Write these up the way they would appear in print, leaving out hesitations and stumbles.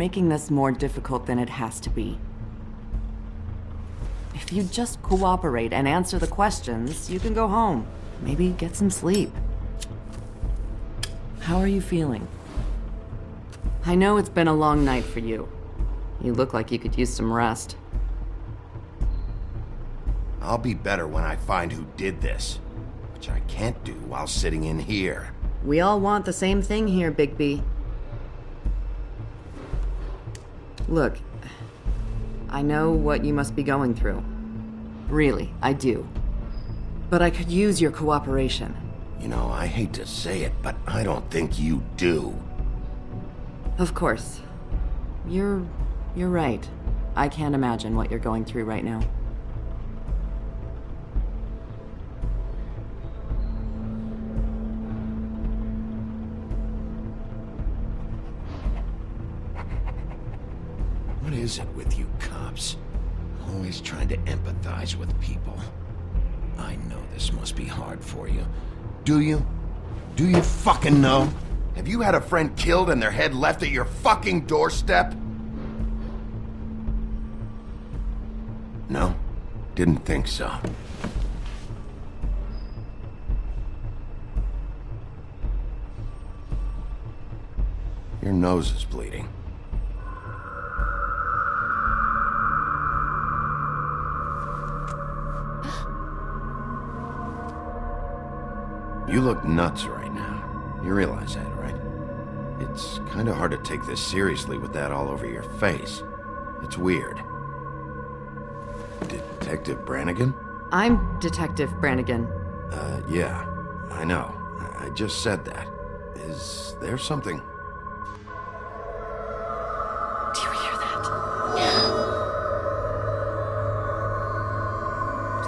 making this more difficult than it has to be. If you just cooperate and answer the questions, you can go home. Maybe get some sleep. How are you feeling? I know it's been a long night for you. You look like you could use some rest. I'll be better when I find who did this, which I can't do while sitting in here. We all want the same thing here, Bigby. Look, I know what you must be going through. Really, I do. But I could use your cooperation. You know, I hate to say it, but I don't think you do. Of course. You're right. I can't imagine what you're going through right now. What is it with you cops? Always trying to empathize with people. I know this must be hard for you. Do you? Do you fucking know? Have you had a friend killed and their head left at your fucking doorstep? No? Didn't think so. Your nose is bleeding. You look nuts right now. You realize that, right? It's kind of hard to take this seriously with that all over your face. It's weird. Detective Brannigan? I'm Detective Brannigan. Yeah. I know. I just said that. Is there something? Do you hear that?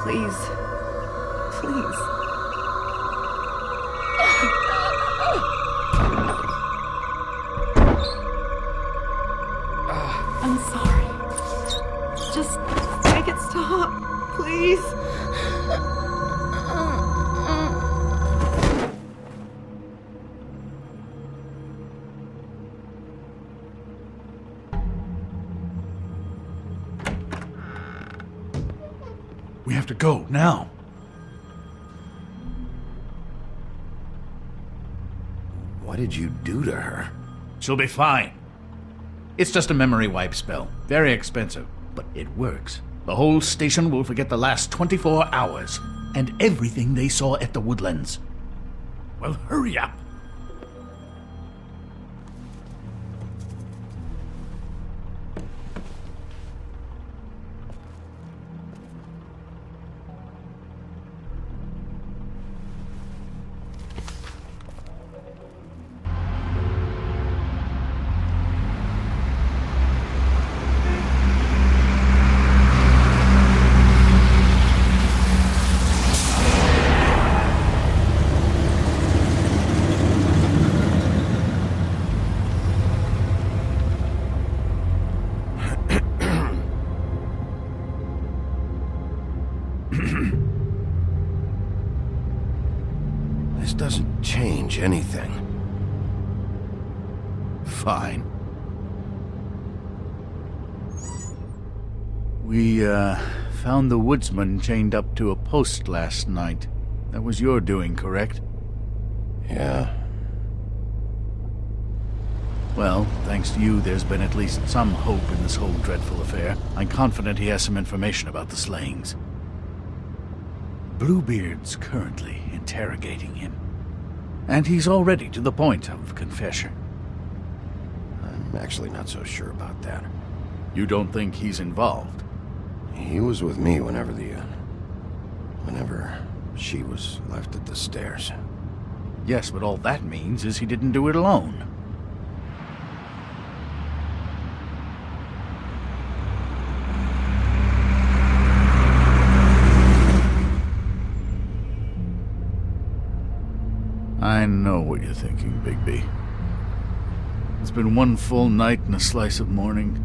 Please. Please. I'm sorry. Just make it stop, please. We have to go, now. What did you do to her? She'll be fine. It's just a memory wipe spell. Very expensive, but it works. The whole station will forget the last 24 hours, and everything they saw at the Woodlands. Well, hurry up. This doesn't change anything. Fine. We, found the woodsman chained up to a post last night. That was your doing, correct? Yeah. Well, thanks to you, there's been at least some hope in this whole dreadful affair. I'm confident he has some information about the slayings. Bluebeard's currently interrogating him. And he's already to the point of confession. I'm actually not so sure about that. You don't think he's involved? He was with me whenever she was left at the stairs. Yes, but all that means is he didn't do it alone. I know what you're thinking, Bigby. It's been one full night and a slice of morning,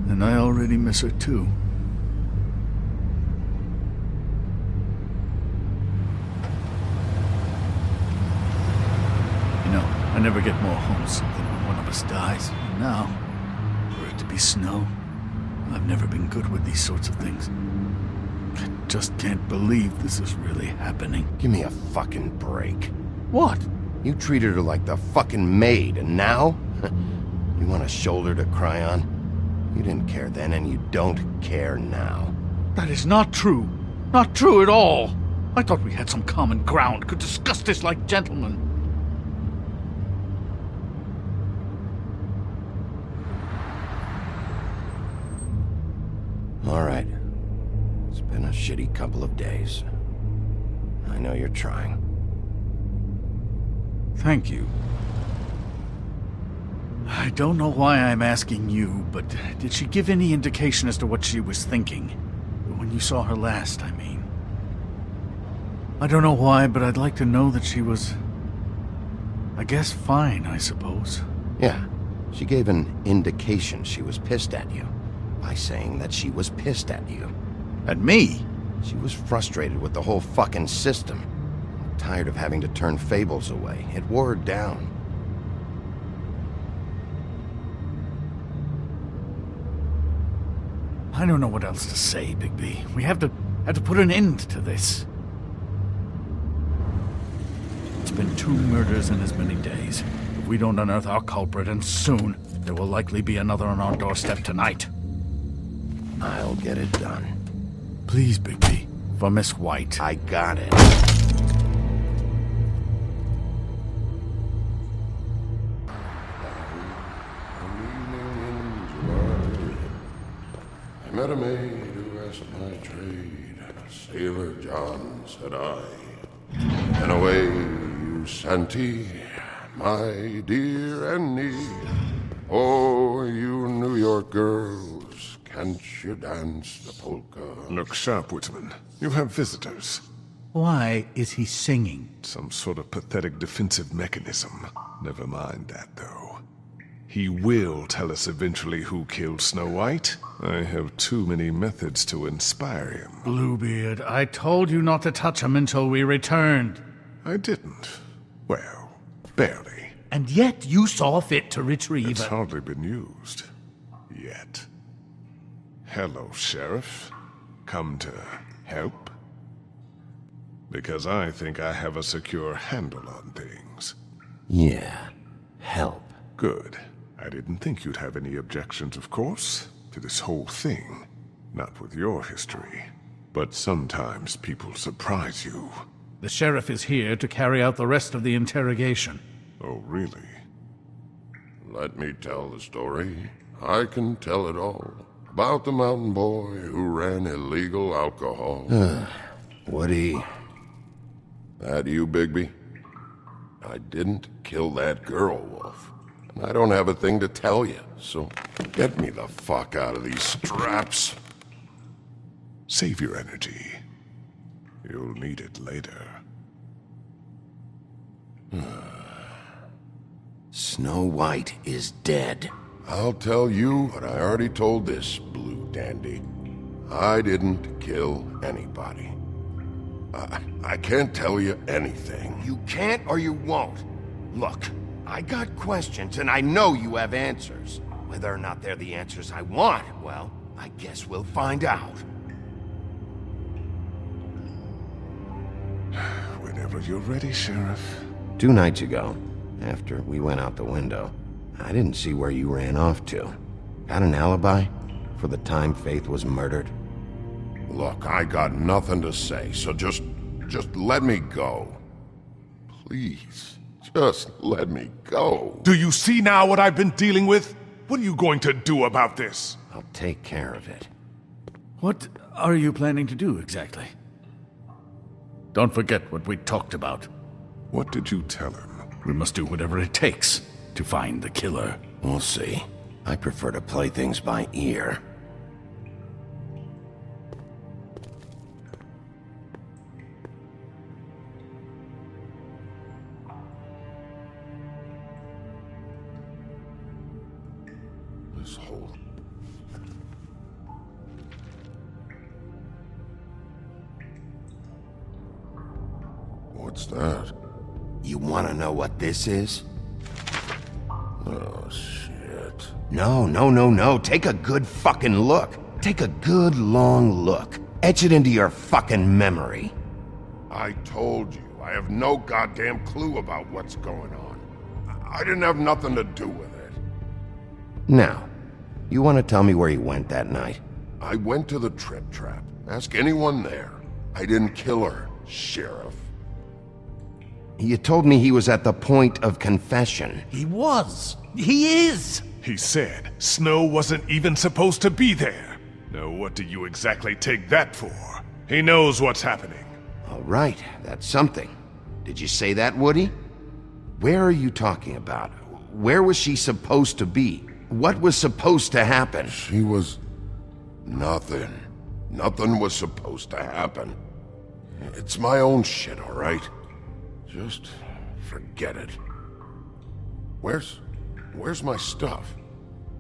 and I already miss her too. You know, I never get more homesick than when one of us dies. And now, For it to be snow? I've never been good with these sorts of things. I just can't believe this is really happening. Give me a fucking break. What? You treated her like the fucking maid, and now? You want a shoulder to cry on? You didn't care then, and you don't care now. That is not true. Not true at all. I thought we had some common ground, could discuss this like gentlemen. All right. It's been a shitty couple of days. I know you're trying. Thank you. I don't know why I'm asking you, but did she give any indication as to what she was thinking? When you saw her last, I mean. I don't know why, but I'd like to know that she was... I guess fine, I suppose. Yeah, she gave an indication she was pissed at you. By saying that she was pissed at you. At me? She was frustrated with the whole fucking system. Tired of having to turn Fables away. It wore her down. I don't know what else to say, Bigby. We have to put an end to this. It's been 2 murders in as many days. If we don't unearth our culprit, and soon, there will likely be another on our doorstep tonight. I'll get it done. Please, Bigby. For Miss White. I got it. I met a maid who asked my trade. Sailor John, said I. And away you Santi, my dear Annie. Oh, you New York girls, can't you dance the polka? Look sharp, Whitman. You have visitors. Why is he singing? Some sort of pathetic defensive mechanism. Never mind that, though. He will tell us eventually who killed Snow White. I have too many methods to inspire him. Bluebeard, I told you not to touch him until we returned. I didn't. Well, barely. And yet you saw fit to retrieve It's it. hardly been used. Yet. Hello, Sheriff. Come to help? Because I think I have a secure handle on things. Yeah. Help. Good. I didn't think you'd have any objections, of course, to this whole thing. Not with your history. But sometimes people surprise you. The sheriff is here to carry out the rest of the interrogation. Oh, really? Let me tell the story. I can tell it all. About the mountain boy who ran illegal alcohol. Woody. That you, Bigby? I didn't kill that girl, Wolf. And I don't have a thing to tell you, so get me the fuck out of these straps. Save your energy. You'll need it later. Snow White is dead. I'll tell you what I already told this blue dandy. I didn't kill anybody. I can't tell you anything. You can't or you won't. Look, I got questions and I know you have answers. Whether or not they're the answers I want, well, I guess we'll find out. Whenever you're ready, Sheriff. 2 nights ago, after we went out the window, I didn't see where you ran off to. Got an alibi for the time Faith was murdered? Look, I got nothing to say, so just let me go. Please, just let me go. Do you see now what I've been dealing with? What are you going to do about this? I'll take care of it. What are you planning to do exactly? Don't forget what we talked about. What did you tell him? We must do whatever it takes to find the killer. We'll see. I prefer to play things by ear. This whole... What's that? You want to know what this is? Oh, shit. No. Take a good fucking look. Take a good long look. Etch it into your fucking memory. I told you, I have no goddamn clue about what's going on. I didn't have nothing to do with it. Now, you want to tell me where you went that night? I went to the Trip Trap. Ask anyone there. I didn't kill her, Sheriff. You told me he was at the point of confession. He was. He is. He said Snow wasn't even supposed to be there. Now what do you exactly take that for? He knows what's happening. All right, that's something. Did you say that, Woody? Where are you talking about? Where was she supposed to be? What was supposed to happen? She was... nothing. Nothing was supposed to happen. It's my own shit, all right? Just forget it. Where's my stuff?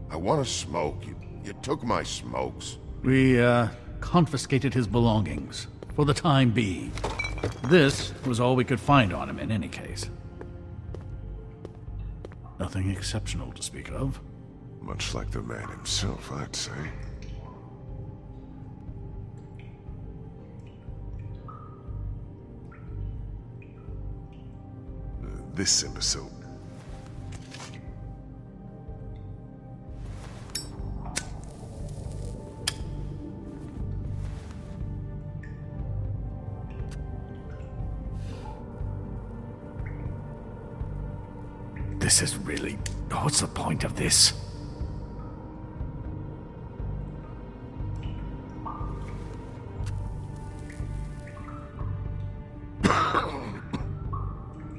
I want to smoke. You took my smokes. We, confiscated his belongings. For the time being. This was all we could find on him in any case. Nothing exceptional to speak of. Much like the man himself, I'd say. This imbecile. This is really... what's the point of this?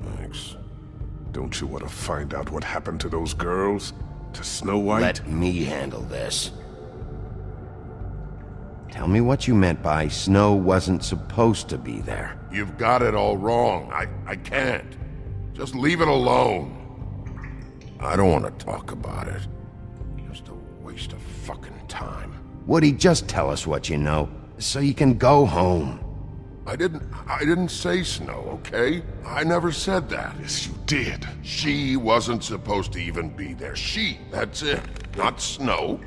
Thanks. Don't you want to find out what happened to those girls? To Snow White? Let me handle this. Tell me what you meant by Snow wasn't supposed to be there. You've got it all wrong. I can't. Just leave it alone. I don't want to talk about it. Just a waste of fucking time. Woody, just tell us what you know, so you can go home. I didn't say Snow, okay? I never said that. Yes, you did. She wasn't supposed to even be there. That's it. Not Snow.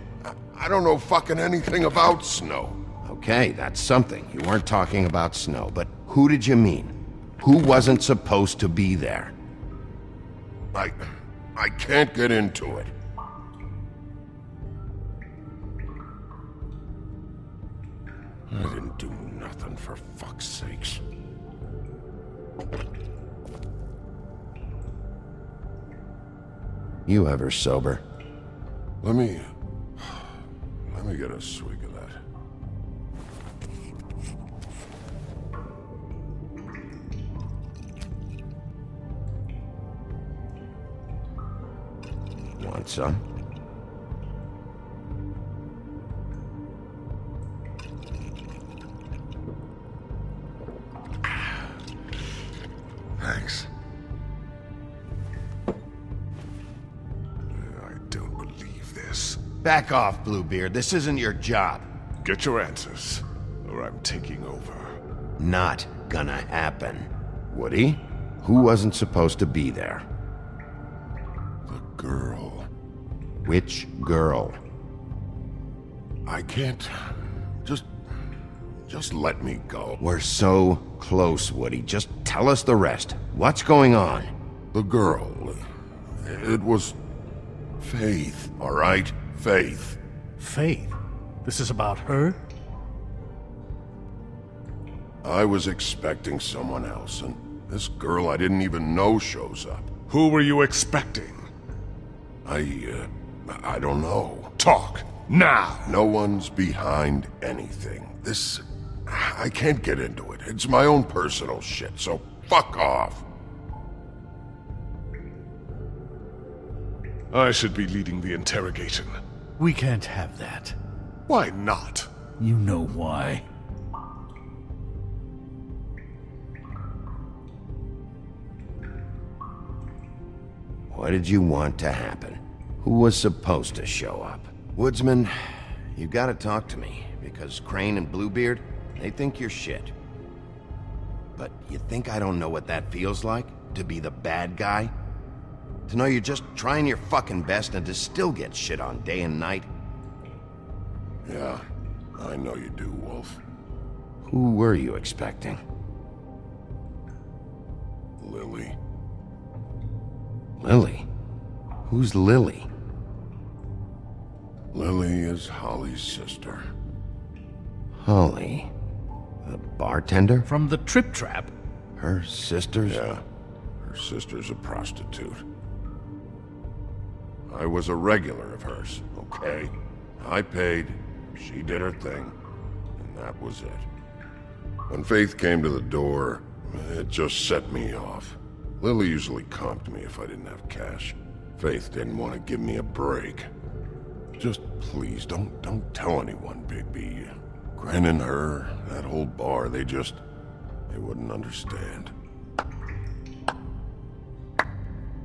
I don't know fucking anything about Snow. Okay, that's something. You weren't talking about Snow, but who did you mean? Who wasn't supposed to be there? I can't get into it. I didn't do nothing, for fuck's sakes. You ever sober? Let me get a swig of that. Want some? Thanks. I don't believe this. Back off, Bluebeard. This isn't your job. Get your answers, or I'm taking over. Not gonna happen. Woody, who wasn't supposed to be there? The girl. Which girl? I can't... Just let me go. We're so close, Woody. Just tell us the rest. What's going on? The girl. It was... Faith, all right? Faith. Faith? This is about her? I was expecting someone else, and this girl I didn't even know shows up. Who were you expecting? I don't know. Talk, now! No one's behind anything. This... I can't get into it. It's my own personal shit, so fuck off. I should be leading the interrogation. We can't have that. Why not? You know why. What did you want to happen? Who was supposed to show up? Woodsman, you gotta talk to me, because Crane and Bluebeard, they think you're shit. But you think I don't know what that feels like? To be the bad guy? To know you're just trying your fucking best and to still get shit on day and night? Yeah, I know you do, Wolf. Who were you expecting? Lily. Lily? Who's Lily? Lily is Holly's sister. Holly? The bartender? From the Trip Trap? Her sister's? Yeah, her sister's a prostitute. I was a regular of hers, okay? I paid, she did her thing, and that was it. When Faith came to the door, it just set me off. Lily usually comped me if I didn't have cash. Faith didn't want to give me a break. Just please, don't tell anyone, Bigby. Gran and her, that whole bar, they wouldn't understand.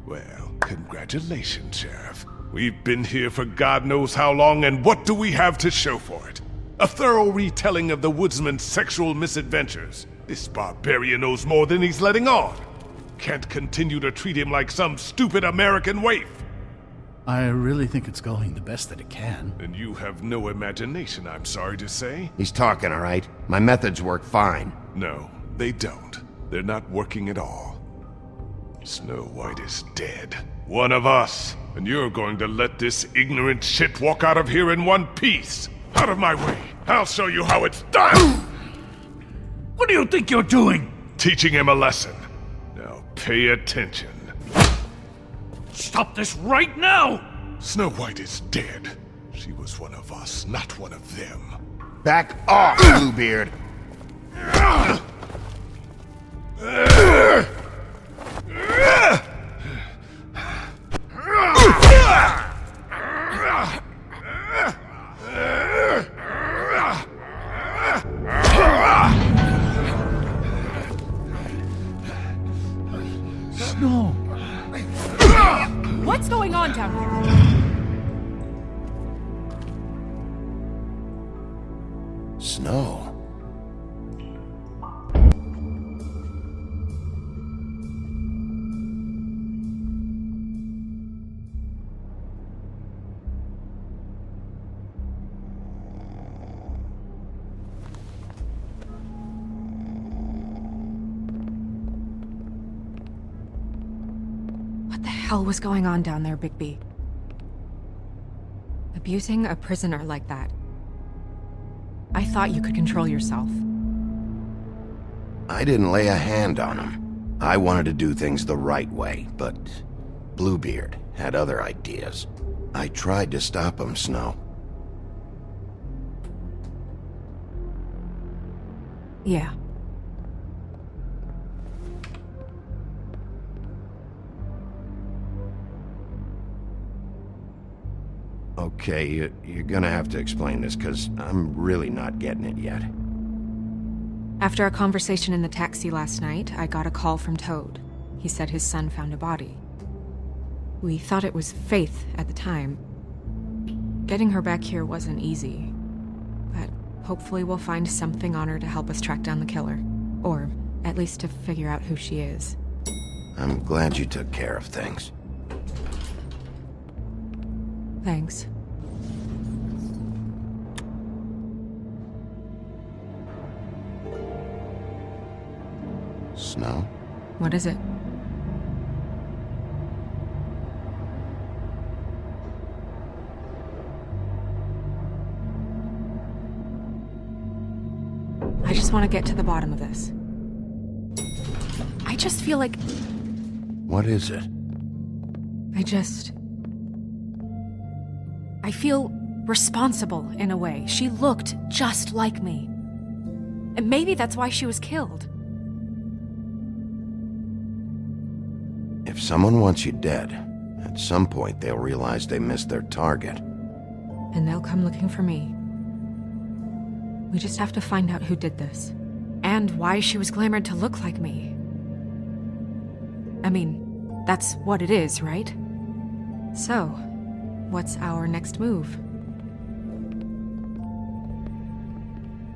Well, congratulations, Sheriff. We've been here for God knows how long, and what do we have to show for it? A thorough retelling of the woodsman's sexual misadventures. This barbarian knows more than he's letting on. Can't continue to treat him like some stupid American waif. I really think it's going the best that it can. And you have no imagination, I'm sorry to say. He's talking, all right? My methods work fine. No, they don't. They're not working at all. Snow White is dead. One of us. And you're going to let this ignorant shit walk out of here in one piece. Out of my way. I'll show you how it's done. What do you think you're doing? Teaching him a lesson. Now pay attention. Stop this right now! Snow White is dead. She was one of us, not one of them. Back off, Bluebeard! Snow! What's going on down here? Snow. What the hell was going on down there, Bigby? Abusing a prisoner like that. I thought you could control yourself. I didn't lay a hand on him. I wanted to do things the right way, but Bluebeard had other ideas. I tried to stop him, Snow. Yeah. Okay, you're gonna have to explain this, because I'm really not getting it yet. After a conversation in the taxi last night, I got a call from Toad. He said his son found a body. We thought it was Faith at the time. Getting her back here wasn't easy, but hopefully we'll find something on her to help us track down the killer. Or at least to figure out who she is. I'm glad you took care of things. Thanks. Snow? What is it? I just want to get to the bottom of this. I just feel like... What is it? I feel responsible in a way. She looked just like me. And maybe that's why she was killed. If someone wants you dead, at some point they'll realize they missed their target. And they'll come looking for me. We just have to find out who did this. And why she was glamored to look like me. I mean, that's what it is, right? So, what's our next move?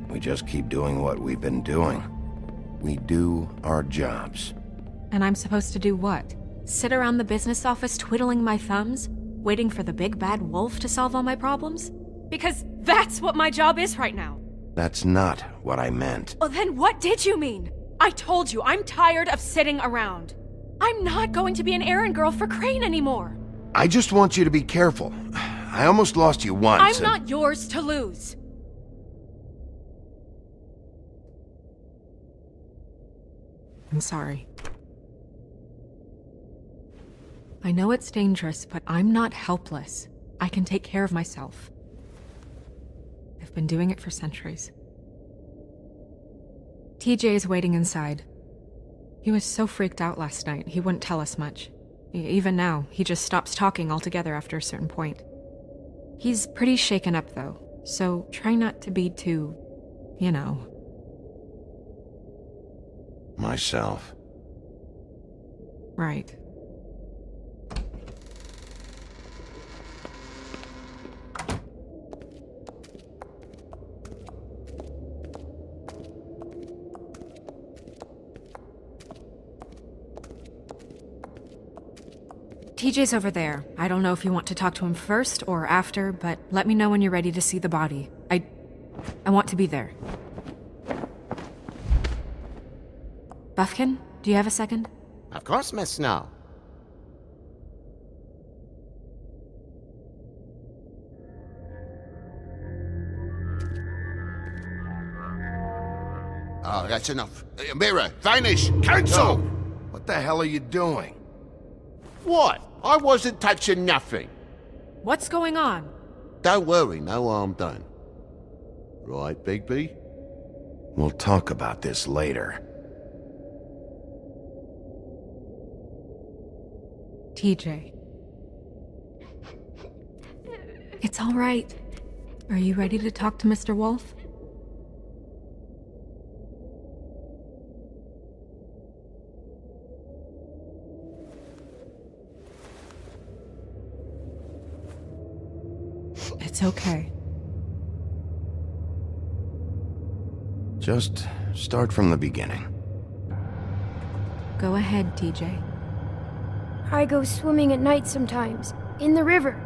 We just keep doing what we've been doing. We do our jobs. And I'm supposed to do what? Sit around the business office twiddling my thumbs, waiting for the big bad wolf to solve all my problems? Because that's what my job is right now. That's not what I meant. Well, then what did you mean? I told you, I'm tired of sitting around. I'm not going to be an errand girl for Crane anymore. I just want you to be careful. I almost lost you once. I'm not yours to lose. I'm sorry. I know it's dangerous, but I'm not helpless. I can take care of myself. I've been doing it for centuries. TJ is waiting inside. He was so freaked out last night, he wouldn't tell us much. Even now, he just stops talking altogether after a certain point. He's pretty shaken up, though, so try not to be too, you know. Myself. Right. TJ's over there. I don't know if you want to talk to him first or after, but let me know when you're ready to see the body. I want to be there. Buffkin, do you have a second? Of course, Miss Snow. Oh, that's enough. Mirror, vanish, cancel! What the hell are you doing? What? I wasn't touching nothing. What's going on? Don't worry, no harm done. Right, Bigby? We'll talk about this later. TJ. It's all right. Are you ready to talk to Mr. Wolf? It's okay. Just start from the beginning. Go ahead, TJ. I go swimming at night sometimes, in the river.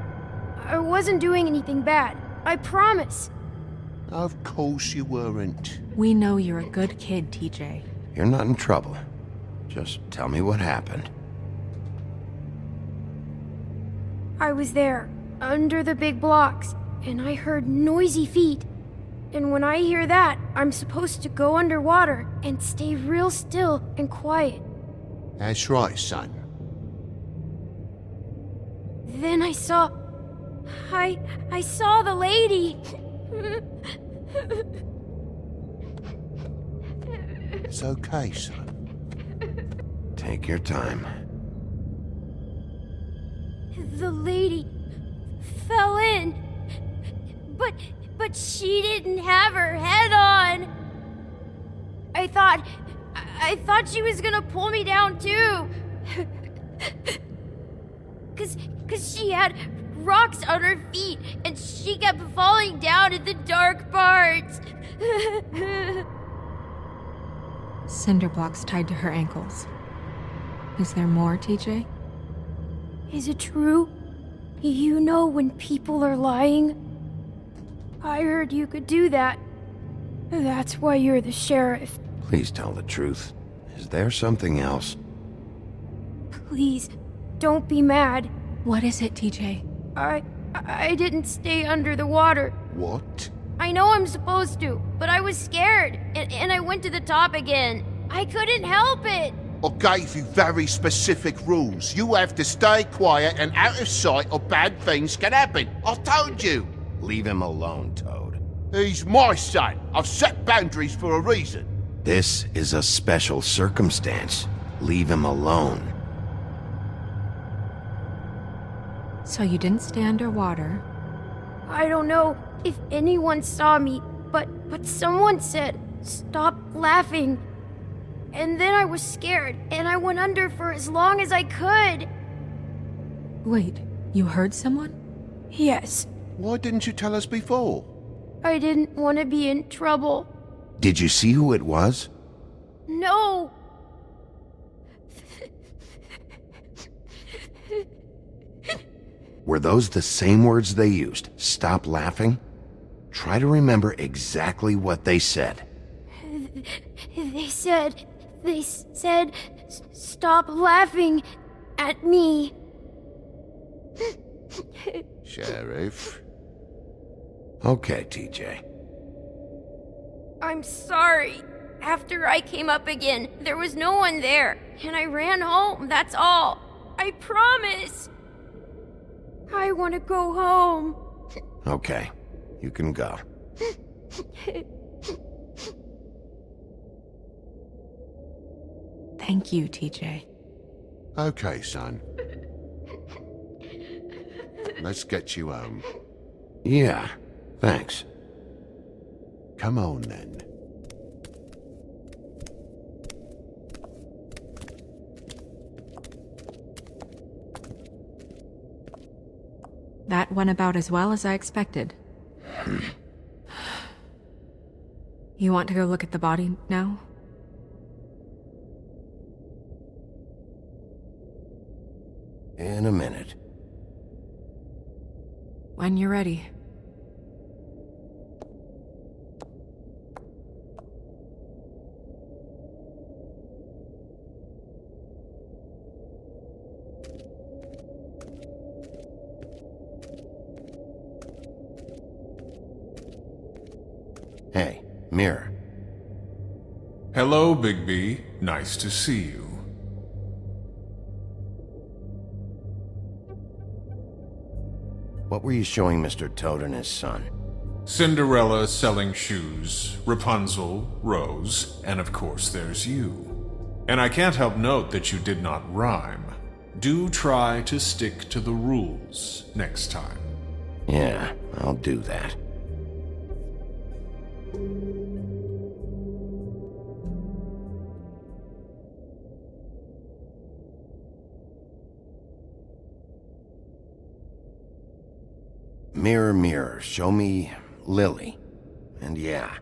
I wasn't doing anything bad, I promise. Of course you weren't. We know you're a good kid, TJ. You're not in trouble. Just tell me what happened. I was there, under the big blocks, and I heard noisy feet. And when I hear that, I'm supposed to go underwater and stay real still and quiet. That's right, son. Then I saw the lady. It's okay, son. Take your time. The lady fell in. But she didn't have her head on. I thought she was gonna pull me down too. Cause she had rocks on her feet and she kept falling down in the dark parts. Cinder blocks tied to her ankles. Is there more, TJ? Is it true? You know when people are lying? I heard you could do that. That's why you're the sheriff. Please tell the truth. Is there something else? Please, don't be mad. What is it, TJ? I didn't stay under the water. What? I know I'm supposed to, but I was scared, and I went to the top again. I couldn't help it. I gave you very specific rules. You have to stay quiet and out of sight or bad things can happen. I told you. Leave him alone, Toad. He's my son. I've set boundaries for a reason. This is a special circumstance. Leave him alone. So you didn't stay underwater. I don't know if anyone saw me, but someone said, "Stop laughing." And then I was scared, and I went under for as long as I could. Wait, you heard someone? Yes, Why didn't you tell us before? I didn't want to be in trouble. Did you see who it was? No! Were those the same words they used? Stop laughing? Try to remember exactly what they said. They said, stop laughing at me. Sheriff? Okay, TJ. I'm sorry. After I came up again, there was no one there, and I ran home, that's all. I promise. I want to go home. Okay, you can go. Thank you, TJ. Okay, son. Let's get you home. Yeah, thanks. Come on, then. That went about as well as I expected. You want to go look at the body now? In a minute. When you're ready. Hey, Mirror. Hello, Bigby. Nice to see you. What were you showing Mr. Toad and his son? Cinderella selling shoes, Rapunzel, Rose, and of course there's you. And I can't help note that you did not rhyme. Do try to stick to the rules next time. Yeah, I'll do that. Mirror, mirror, show me Lily. And yeah,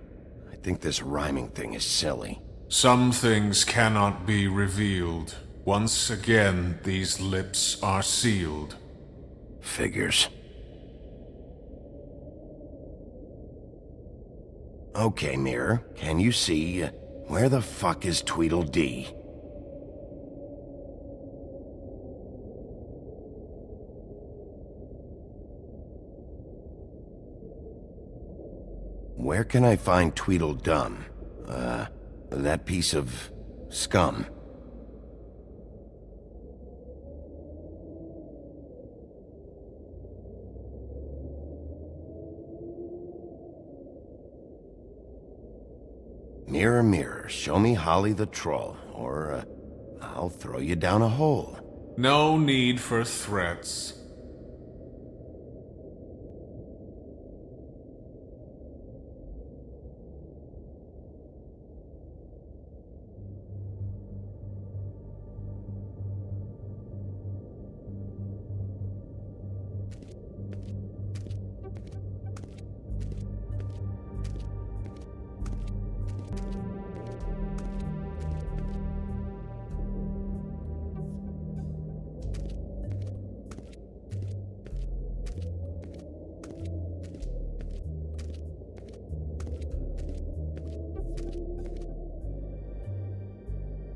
I think this rhyming thing is silly. Some things cannot be revealed. Once again, these lips are sealed. Figures. Okay, Mirror, can you see where the fuck is Tweedledee? Where can I find Tweedledum? That piece of scum. Mirror, mirror, show me Holly the troll, or I'll throw you down a hole. No need for threats.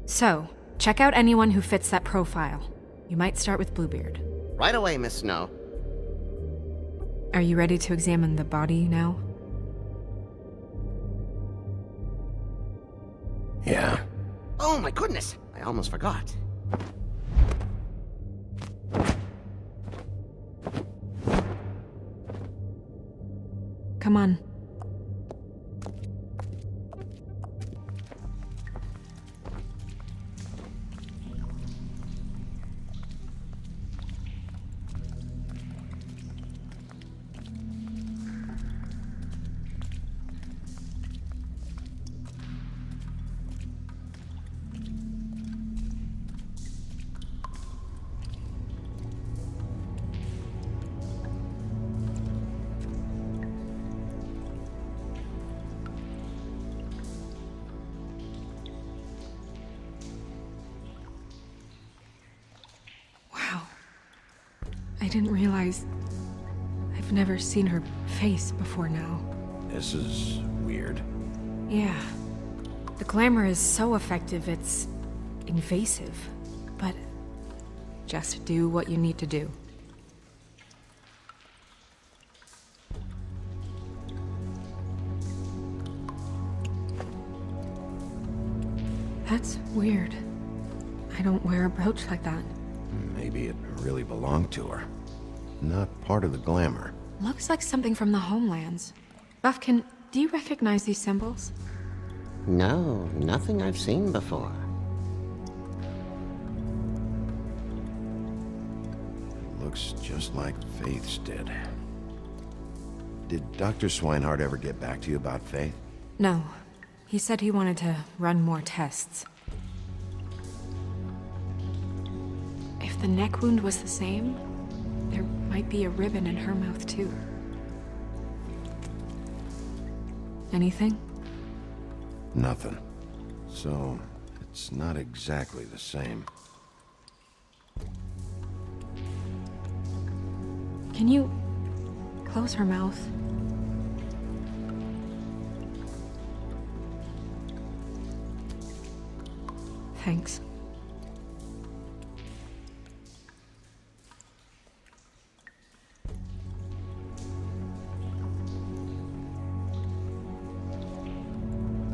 So, check out anyone who fits that profile. You might start with Bluebeard. Right away, Miss Snow. Are you ready to examine the body now? Yeah. Oh my goodness, I almost forgot. Come on. I didn't realize... I've never seen her face before now. This is weird. Yeah. The glamour is so effective, it's invasive. But just do what you need to do. That's weird. I don't wear a brooch like that. Maybe it really belonged to her. Not part of the glamour. Looks like something from the homelands. Buffkin, do you recognize these symbols? No, nothing I've seen before. It looks just like Faith's did. Did Dr. Swinehart ever get back to you about Faith? No. He said he wanted to run more tests. If the neck wound was the same, there might be a ribbon in her mouth too. Anything? Nothing. So, it's not exactly the same. Can you close her mouth? Thanks.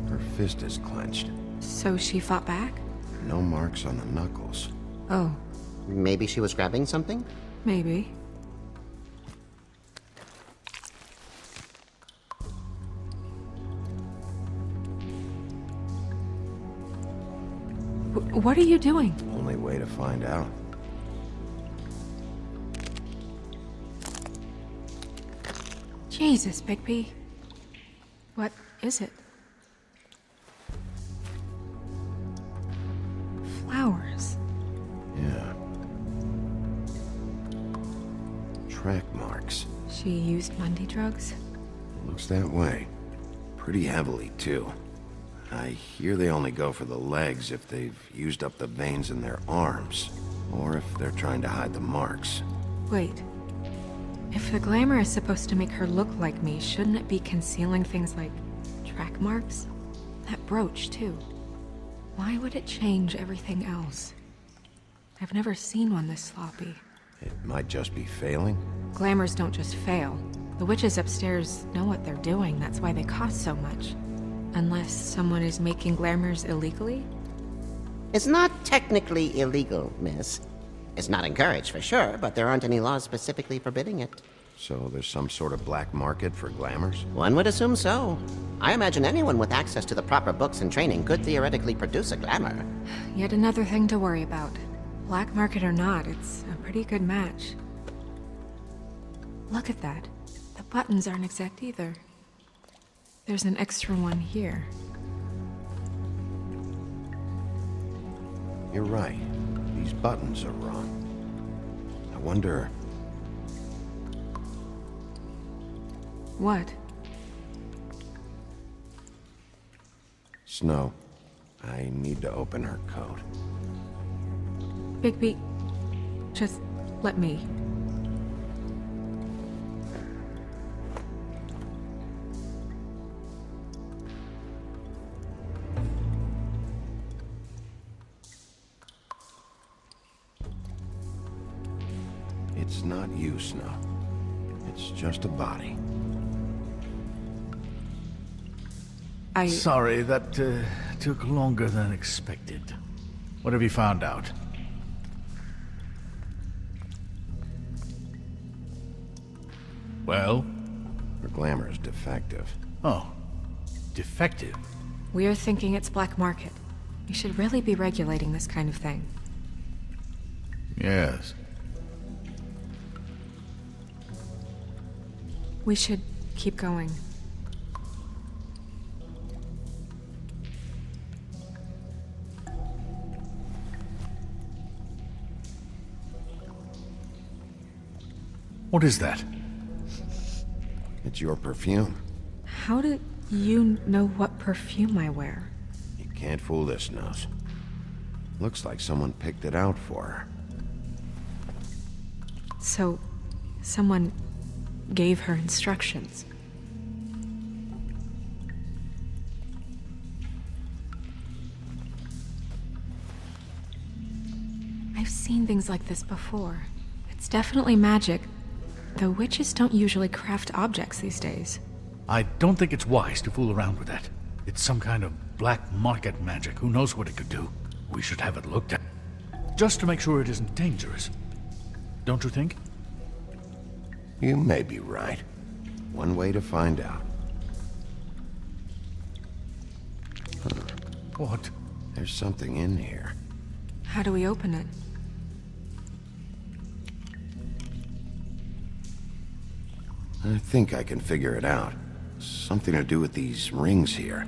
Her fist is clenched. So she fought back? No marks on the knuckles. Oh, Maybe she was grabbing something? maybe. What are you doing? Only way to find out. Jesus, Bigby. What is it? Flowers. Yeah. Track marks. She used Mundy drugs? Looks that way. Pretty heavily, too. I hear they only go for the legs if they've used up the veins in their arms, or if they're trying to hide the marks. Wait. If the glamour is supposed to make her look like me, shouldn't it be concealing things like track marks? That brooch, too. Why would it change everything else? I've never seen one this sloppy. It might just be failing. Glamours don't just fail. The witches upstairs know what they're doing, that's why they cost so much. Unless someone is making glamours illegally? It's not technically illegal, miss. It's not encouraged for sure, but there aren't any laws specifically forbidding it. So there's some sort of black market for glamours? One would assume so. I imagine anyone with access to the proper books and training could theoretically produce a glamour. Yet another thing to worry about. Black market or not, it's a pretty good match. Look at that. The buttons aren't exact either. There's an extra one here. You're right. These buttons are wrong. I wonder... What? Snow, I need to open her coat. Bigby, just let me. It's not you, Snow. It's just a body. Sorry, that took longer than expected. What have you found out? Well? Her glamour is defective. Oh, defective. We're thinking it's black market. We should really be regulating this kind of thing. Yes. We should keep going. What is that? It's your perfume. How do you know what perfume I wear? You can't fool this nose. Looks like someone picked it out for her. So, someone gave her instructions. I've seen things like this before. It's definitely magic, though witches don't usually craft objects these days. I don't think it's wise to fool around with that. It's some kind of black market magic. Who knows what it could do? We should have it looked at. Just to make sure it isn't dangerous. Don't you think? You may be right. One way to find out. Huh. What? There's something in here. How do we open it? I think I can figure it out. Something to do with these rings here.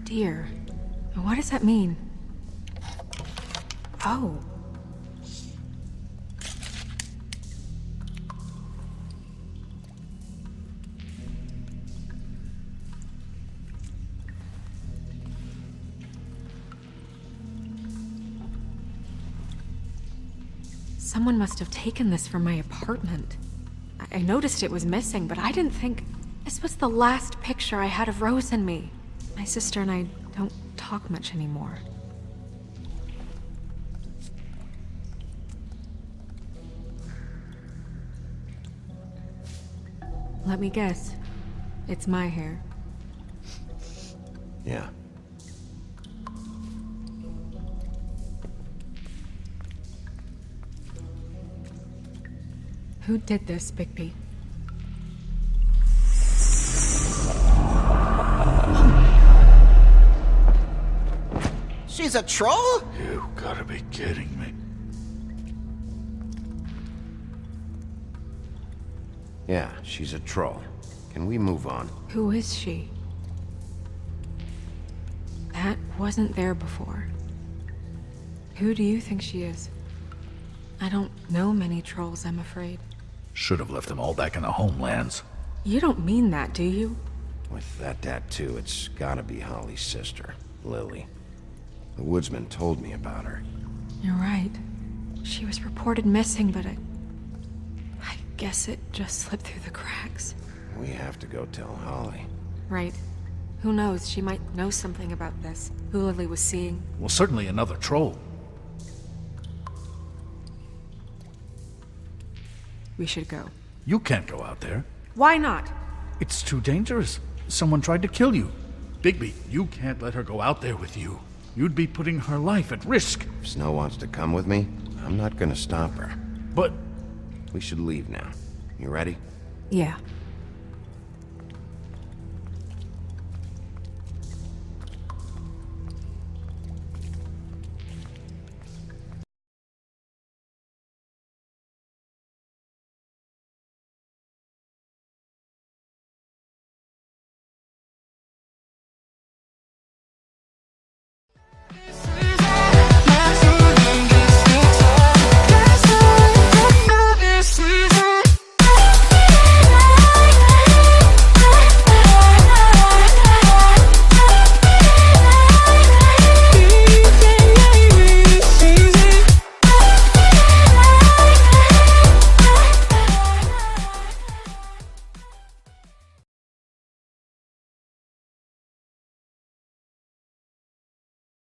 Deer. What does that mean? Oh. Someone must have taken this from my apartment. I noticed it was missing, but I didn't think this was the last picture I had of Rose and me. My sister and I don't talk much anymore. Let me guess. It's my hair. Yeah. Who did this, Bigby? She's a troll? You gotta be kidding me. Yeah, she's a troll. Can we move on? Who is she? That wasn't there before. Who do you think she is? I don't know many trolls, I'm afraid. Should have left them all back in the homelands. You don't mean that, do you? With that tattoo, it's gotta be Holly's sister, Lily. The woodsman told me about her. You're right. She was reported missing, but I guess it just slipped through the cracks. We have to go tell Holly. Right. Who knows, she might know something about this. Who Lily was seeing. Well, certainly another troll. We should go. You can't go out there. Why not? It's too dangerous. Someone tried to kill you. Bigby, you can't let her go out there with you. You'd be putting her life at risk. If Snow wants to come with me, I'm not gonna stop her. But we should leave now. You ready? Yeah.